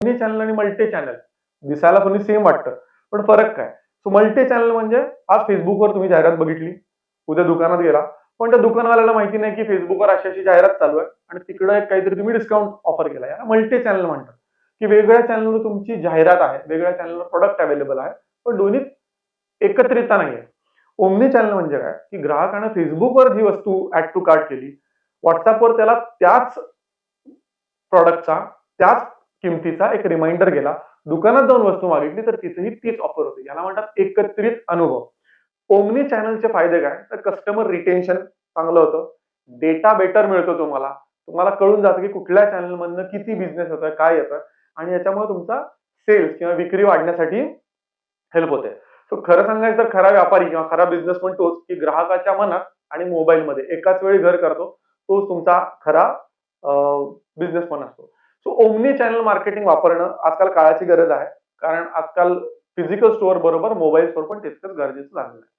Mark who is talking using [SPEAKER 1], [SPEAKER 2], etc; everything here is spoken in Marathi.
[SPEAKER 1] ओमनी चॅनल आणि मल्टी चॅनल दिसायला तुम्ही सेम वाटतं, पण फरक काय? सो मल्टी चॅनल म्हणजे आज Facebookवर तुम्ही जाहिरात बघितली, उद्या दुकानात गेला, पण त्या दुकानवाल्याला माहिती नाही की Facebookवर अशी-अशी जाहिरात चालू आहे आणि तिकडे काहीतरी तुम्ही डिस्काउंट ऑफर केला. याला मल्टी चॅनल म्हणतात, की वेगवेगळ्या चॅनलवर तुमची जाहिरात आहे, वेगवेगळ्या चॅनलवर प्रॉडक्ट अवेलेबल आहे, पण दोन्ही एकत्रितता नाहीये. ओमनी चॅनल म्हणजे काय, की ग्राहकाने Facebookवर जी वस्तू ॲड टू कार्ट केली, WhatsAppवर त्याला त्याच प्रॉडक्टचा, त्याच किमतीचा एक रिमाइंडर गेला. दुकानात जाऊन वस्तू मागितली तर तिथेही तीच ऑफर होती. याला म्हणतात एकत्रित अनुभव. ओमनी चॅनलचे फायदे काय? तर कस्टमर रिटेन्शन चांगलं होतं. डेटा बेटर मिळतो तुम्हाला. तुम्हाला कळून जातं की कुठल्या चॅनलमधनं किती बिझनेस होतोय, काय येतोय आणि याच्यामुळे तुमचा सेल्स किंवा विक्री वाढण्यासाठी हेल्प होते. सो खरं सांगायचं तर खरा व्यापारी किंवा खरा बिझनेसमन तोच, की ग्राहकाच्या मनात आणि मोबाईलमध्ये एकाच वेळी घर करतो. तोच तुमचा खरा बिझनेसमन असतो. सो ओमनी चॅनल मार्केटिंग वापरणं आजकाल काळाची गरज आहे. कारण आजकाल फिजिकल स्टोअर बरोबर मोबाईल स्टोअर पण तितकंच गरजेचं झालेलं आहे.